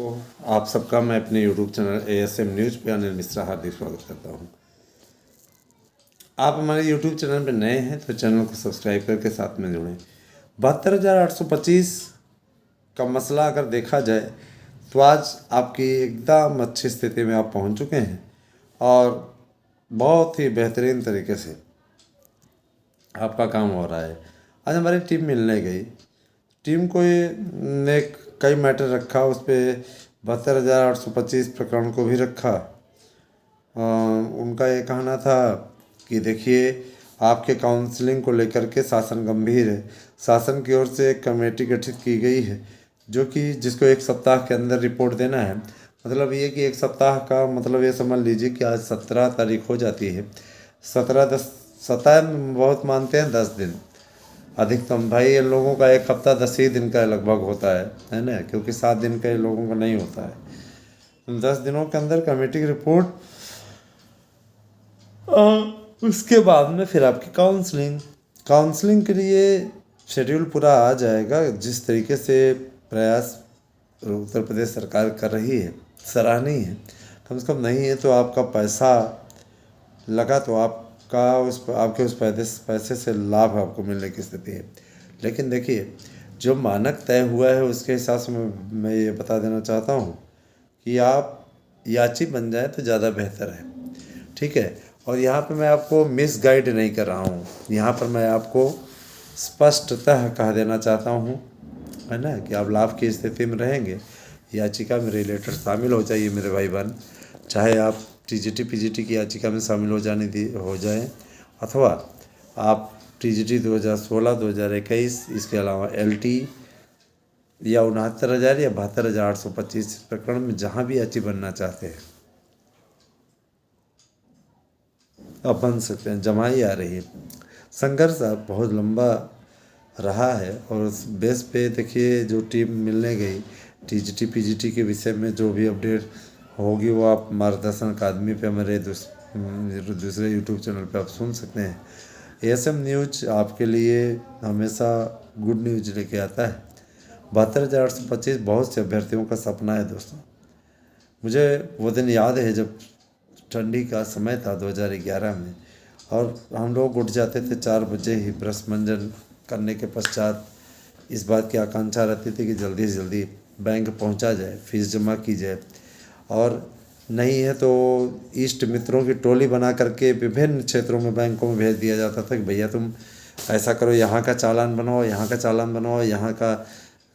तो आप सबका मैं अपने YouTube चैनल ASM न्यूज़ पे अनिल मिश्रा हार्दिक स्वागत करता हूँ। आप हमारे YouTube चैनल पे नए हैं तो चैनल को सब्सक्राइब करके साथ में जुड़ें। 72,825 का मसला अगर देखा जाए तो आज आपकी एकदम अच्छी स्थिति में आप पहुँच चुके हैं और बहुत ही बेहतरीन तरीके से आपका काम हो रहा है। आज हमारी टीम मिलने गई, टीम को ने कई मैटर रखा, उस पर 72,825 प्रकरण को भी रखा। उनका ये कहना था कि देखिए, आपके काउंसलिंग को लेकर के शासन गंभीर है। शासन की ओर से एक कमेटी गठित की गई है जिसको 1 सप्ताह के अंदर रिपोर्ट देना है। मतलब ये कि 1 सप्ताह का मतलब ये समझ लीजिए कि आज 17 तारीख हो जाती है। 17 बहुत मानते हैं 10 दिन अधिकतम। भाई इन लोगों का 1 हफ्ता 10 ही दिन का लगभग होता है ना, क्योंकि 7 दिन का इन लोगों का नहीं होता है। 10 दिनों के अंदर कमेटी की रिपोर्ट, उसके बाद में फिर आपकी काउंसलिंग के लिए शेड्यूल पूरा आ जाएगा। जिस तरीके से प्रयास उत्तर प्रदेश सरकार कर रही है, सराहनीय है। कम से कम नहीं है तो आपका पैसा लगा तो आपके उस पैसे से लाभ आपको मिलने की स्थिति है। लेकिन देखिए, जो मानक तय हुआ है उसके हिसाब से मैं ये बता देना चाहता हूँ कि आप याची बन जाए तो ज़्यादा बेहतर है, ठीक है। और यहाँ पे मैं आपको मिस गाइड नहीं कर रहा हूँ, यहाँ पर मैं आपको स्पष्टतः कह देना चाहता हूँ, है ना, कि आप लाभ की स्थिति में रहेंगे। याचिका में रिलेटेड शामिल हो जाइए मेरे भाई बहन, चाहे आप TGT PGT की याचिका में शामिल हो जाएं, अथवा आप TGT 2016 2021 इसके अलावा LT या 69,000 या 72,825 प्रकरण में जहाँ भी याची बनना चाहते हैं आप बन सकते हैं। जमाई आ रही है, संघर्ष बहुत लंबा रहा है और उस बेस पे देखिए जो टीम मिलने गई TGT PGT के विषय में जो भी अपडेट होगी वो आप मार्गदर्शन अकादमी पे हमारे दूसरे YouTube चैनल पे आप सुन सकते हैं। ASM न्यूज आपके लिए हमेशा गुड न्यूज लेके आता है। 72,825 बहुत से अभ्यर्थियों का सपना है दोस्तों। मुझे वो दिन याद है जब ठंडी का समय था 2011 में, और हम लोग उठ जाते थे 4 बजे ही ब्रश मंजन करने के पश्चात इस बात की आकांक्षा रहती थी कि जल्दी से जल्दी बैंक पहुंचा जाए, फीस जमा की जाए, और नहीं है तो इष्ट मित्रों की टोली बना करके विभिन्न क्षेत्रों में बैंकों में भेज दिया जाता था कि भैया तुम ऐसा करो, यहाँ का चालान बनाओ, यहाँ का चालान बनाओ, यहाँ का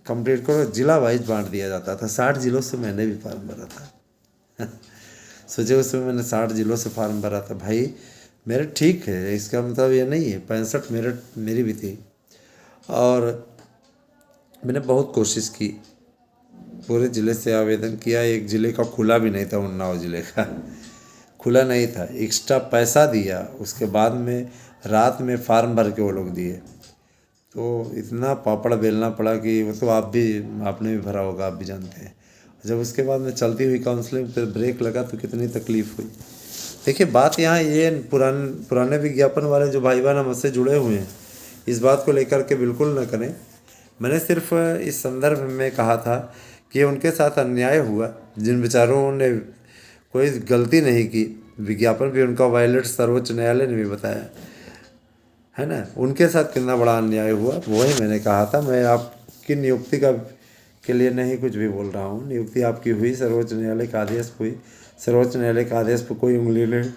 कंप्लीट करो। जिला वाइज बांट दिया जाता था। 60 जिलों से मैंने भी फार्म भरा था सोचे उसमें मैंने 60 जिलों से फार्म भरा था। भाई मेरिट ठीक है, इसका मतलब ये नहीं है, 65 मेरिट मेरी भी थी। और मैंने बहुत कोशिश की, पूरे ज़िले से आवेदन किया। एक ज़िले का खुला भी नहीं था, उन्नाव ज़िले का खुला नहीं था। एक्स्ट्रा पैसा दिया, उसके बाद में रात में फार्म भर के वो लोग दिए। तो इतना पापड़ बेलना पड़ा कि वो तो आपने भी भरा होगा, आप भी जानते हैं। जब उसके बाद में चलती हुई काउंसलिंग पर ब्रेक लगा तो कितनी तकलीफ़ हुई। देखिए, बात यहाँ ये पुराने विज्ञापन वाले जो भाई बहन हमसे जुड़े हुए हैं, इस बात को लेकर के बिल्कुल न करें। मैंने सिर्फ इस संदर्भ में कहा था कि उनके साथ अन्याय हुआ, जिन बेचारों ने कोई गलती नहीं की, विज्ञापन भी उनका वायलेट सर्वोच्च न्यायालय ने भी बताया, है ना, उनके साथ कितना बड़ा अन्याय हुआ, वही मैंने कहा था। मैं आपकी नियुक्ति के लिए नहीं कुछ भी बोल रहा हूँ। नियुक्ति आपकी हुई, सर्वोच्च न्यायालय का आदेश हुई। सर्वोच्च न्यायालय का आदेश पर कोई उंगली नहीं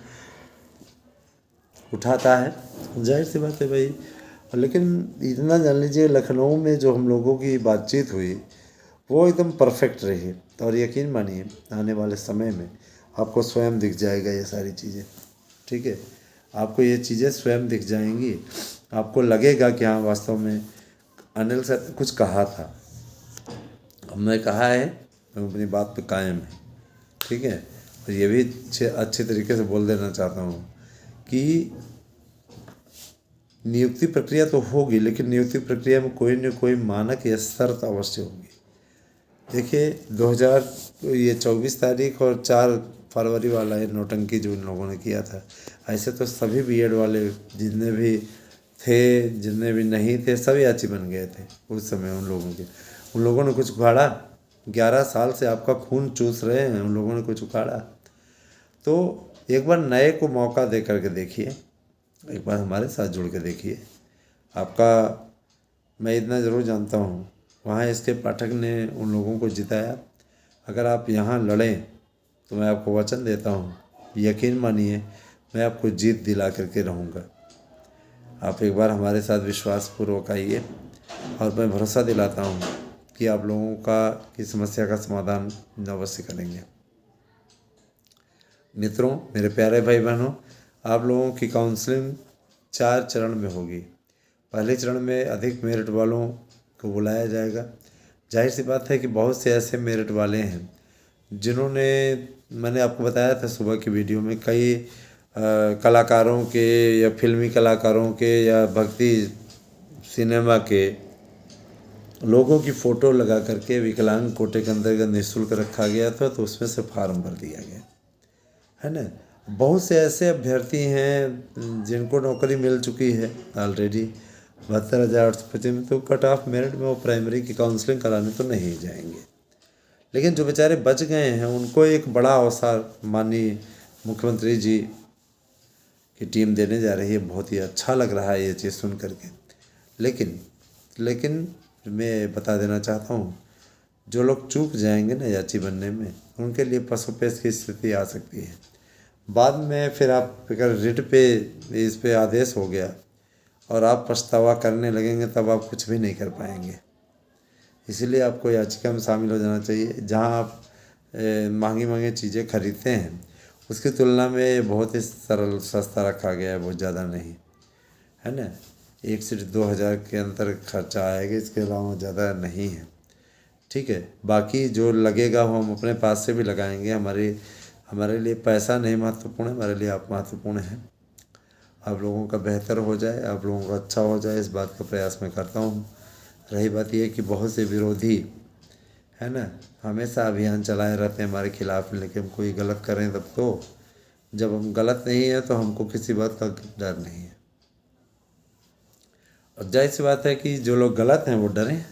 उठाता है, जाहिर सी बात है भाई। लेकिन इतना जान लीजिए, लखनऊ में जो हम लोगों की बातचीत हुई वो एकदम परफेक्ट रही। और यकीन मानिए, आने वाले समय में आपको स्वयं दिख जाएगा ये सारी चीज़ें, ठीक है। आपको ये चीज़ें स्वयं दिख जाएंगी, आपको लगेगा कि हाँ वास्तव में अनिल सर ने कुछ कहा था। हमने कहा है, मैं अपनी बात पे कायम है, ठीक है। और ये भी अच्छे तरीके से बोल देना चाहता हूँ कि नियुक्ति प्रक्रिया तो होगी, लेकिन नियुक्ति प्रक्रिया में कोई न कोई मानक या शर्त अवश्य होगी। देखिए, 2024 तारीख और 4 फरवरी वाला ये नौटंकी जो इन लोगों ने किया था, ऐसे तो सभी BEd वाले जितने भी थे, जितने भी नहीं थे, सभी याची बन गए थे उस समय। उन लोगों ने कुछ उखाड़ा 11 साल से आपका खून चूस रहे हैं, उन लोगों ने कुछ उखाड़ा। तो एक बार नए को मौका दे करके देखिए, एक बार हमारे साथ जुड़ के देखिए। आपका मैं इतना ज़रूर जानता हूँ, वहाँ इसके पाठक ने उन लोगों को जिताया। अगर आप यहाँ लड़ें तो मैं आपको वचन देता हूँ, यकीन मानिए मैं आपको जीत दिला करके रहूँगा। आप एक बार हमारे साथ विश्वासपूर्वक आइए और मैं भरोसा दिलाता हूँ कि आप लोगों की समस्या का समाधान अवश्य करेंगे। मित्रों, मेरे प्यारे भाई बहनों, आप लोगों की काउंसलिंग 4 चरण में होगी। पहले चरण में अधिक मेरिट वालों को बुलाया जाएगा। जाहिर सी बात है कि बहुत से ऐसे मेरिट वाले हैं जिन्होंने, मैंने आपको बताया था सुबह की वीडियो में, कई कलाकारों के या फिल्मी कलाकारों के या भक्ति सिनेमा के लोगों की फ़ोटो लगा करके विकलांग कोटे के अंतर्गत निःशुल्क रखा गया था, तो उसमें से फार्म भर दिया गया है ना। बहुत से ऐसे अभ्यर्थी हैं जिनको नौकरी मिल चुकी है ऑलरेडी 72,825 में, तो कट ऑफ मेरिट में वो प्राइमरी की काउंसलिंग कराने तो नहीं जाएंगे। लेकिन जो बेचारे बच गए हैं उनको एक बड़ा अवसर माननीय मुख्यमंत्री जी की टीम देने जा रही है। बहुत ही अच्छा लग रहा है ये चीज़ सुन करके। लेकिन मैं बता देना चाहता हूँ, जो लोग चूक जाएंगे ना याची बनने में, उनके लिए पसोपेश की स्थिति आ सकती है। बाद में फिर आप अगर रिट पे इस पे आदेश हो गया और आप पछतावा करने लगेंगे, तब आप कुछ भी नहीं कर पाएंगे। इसीलिए आपको याचिका में शामिल हो जाना चाहिए। जहाँ आप महंगी चीज़ें खरीदते हैं उसकी तुलना में ये बहुत ही सरल सस्ता रखा गया है, बहुत ज़्यादा नहीं है ना। 1 से 2 हज़ार के अंतर खर्चा आएगा, इसके अलावा ज़्यादा नहीं है। ठीक है, बाकी जो लगेगा वो हम अपने पास से भी लगाएंगे। हमारे लिए पैसा नहीं महत्वपूर्ण है, हमारे लिए आप महत्वपूर्ण हैं। आप लोगों का बेहतर हो जाए, आप लोगों का अच्छा हो जाए, इस बात का प्रयास मैं करता हूँ। रही बात यह कि बहुत से विरोधी है ना, हमेशा अभियान चलाए रहते हैं हमारे खिलाफ, लेकिन हम कोई गलत करें तब तो, जब हम गलत नहीं हैं तो हमको किसी बात का डर नहीं है। और जाहिर सी बात है कि जो लोग गलत हैं वो डरें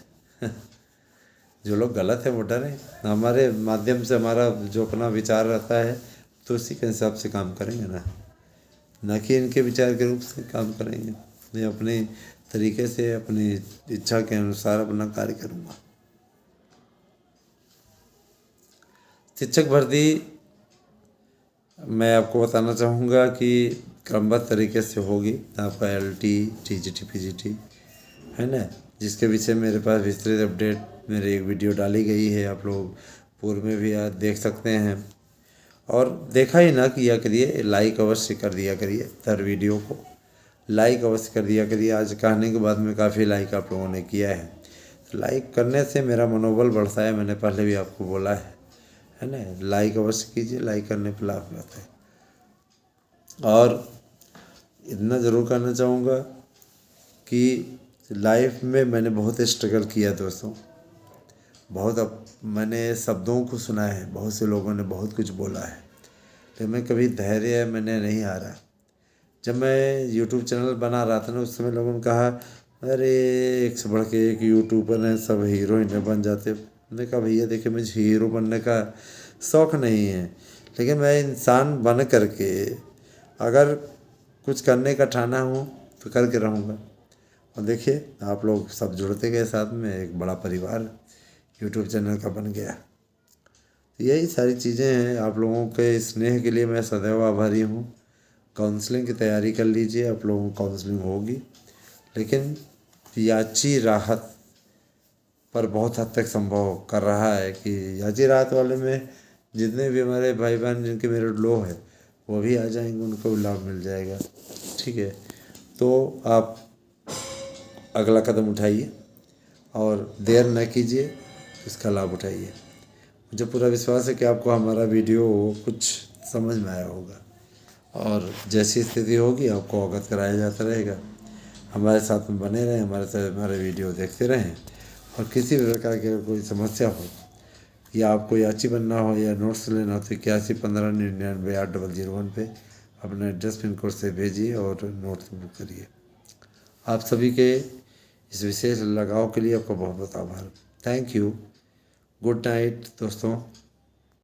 जो लोग गलत हैं वो डरें। हमारे माध्यम से हमारा जो अपना विचार रहता है तो उसी के हिसाब से काम करेंगे ना कि इनके विचार के रूप से काम करेंगे। मैं अपने तरीके से अपनी इच्छा के अनुसार अपना कार्य करूँगा। शिक्षक भर्ती मैं आपको बताना चाहूँगा कि क्रमबद्ध तरीके से होगी। आपका LT, TGT, PGT है ना, जिसके विषय मेरे पास विस्तृत अपडेट मेरी एक वीडियो डाली गई है, आप लोग पूर्व में भी देख सकते हैं। और देखा ही ना किया करिए, लाइक अवश्य कर दिया करिए, हर वीडियो को लाइक अवश्य कर दिया करिए। आज कहने के बाद में काफ़ी लाइक आप लोगों ने किया है, तो लाइक करने से मेरा मनोबल बढ़ता है। मैंने पहले भी आपको बोला है ना, लाइक अवश्य कीजिए, लाइक करने पर लाभ रहता है। और इतना ज़रूर कहना चाहूँगा कि लाइफ में मैंने बहुत स्ट्रगल किया दोस्तों, अब मैंने शब्दों को सुना है, बहुत से लोगों ने बहुत कुछ बोला है, लेकिन मैं कभी धैर्य मैंने नहीं हारा। जब मैं यूट्यूब चैनल बना रहा था ना, उस समय लोगों ने कहा अरे एक से बढ़ के एक यूट्यूबर हैं, सब हीरोइन बन जाते। मैंने कहा भैया देखिए, मुझे हीरो बनने का शौक़ नहीं है, लेकिन मैं इंसान बन करके अगर कुछ करने का ठाना हूँ तो करके रहूँगा। और देखिए आप लोग सब जुड़ते गए साथ में, एक बड़ा परिवार यूट्यूब चैनल का बन गया। यही सारी चीज़ें हैं। आप लोगों के स्नेह के लिए मैं सदैव आभारी हूँ। काउंसलिंग की तैयारी कर लीजिए, आप लोगों को काउंसलिंग होगी, लेकिन याची राहत पर बहुत हद तक संभव कर रहा है कि याची राहत वाले में जितने भी हमारे भाई बहन जिनके मेरिट लो है वो भी आ जाएंगे, उनको भी लाभ मिल जाएगा। ठीक है, तो आप अगला कदम उठाइए और देर न कीजिए, इसका लाभ उठाइए। मुझे पूरा विश्वास है कि आपको हमारा वीडियो कुछ समझ में आया होगा, और जैसी स्थिति होगी आपको अवगत कराया जाता रहेगा। हमारे साथ में बने रहें, हमारे वीडियो देखते रहें, और किसी भी प्रकार की कोई समस्या हो या आपको याची बनना हो या नोट्स लेना हो तो 8115998001 पे अपना एड्रेस पिन कोड से भेजिए और नोट्स बुक करिए। आप सभी के इस विशेष लगाव के लिए आपका बहुत बहुत आभार। Thank you. गुड नाइट दोस्तों।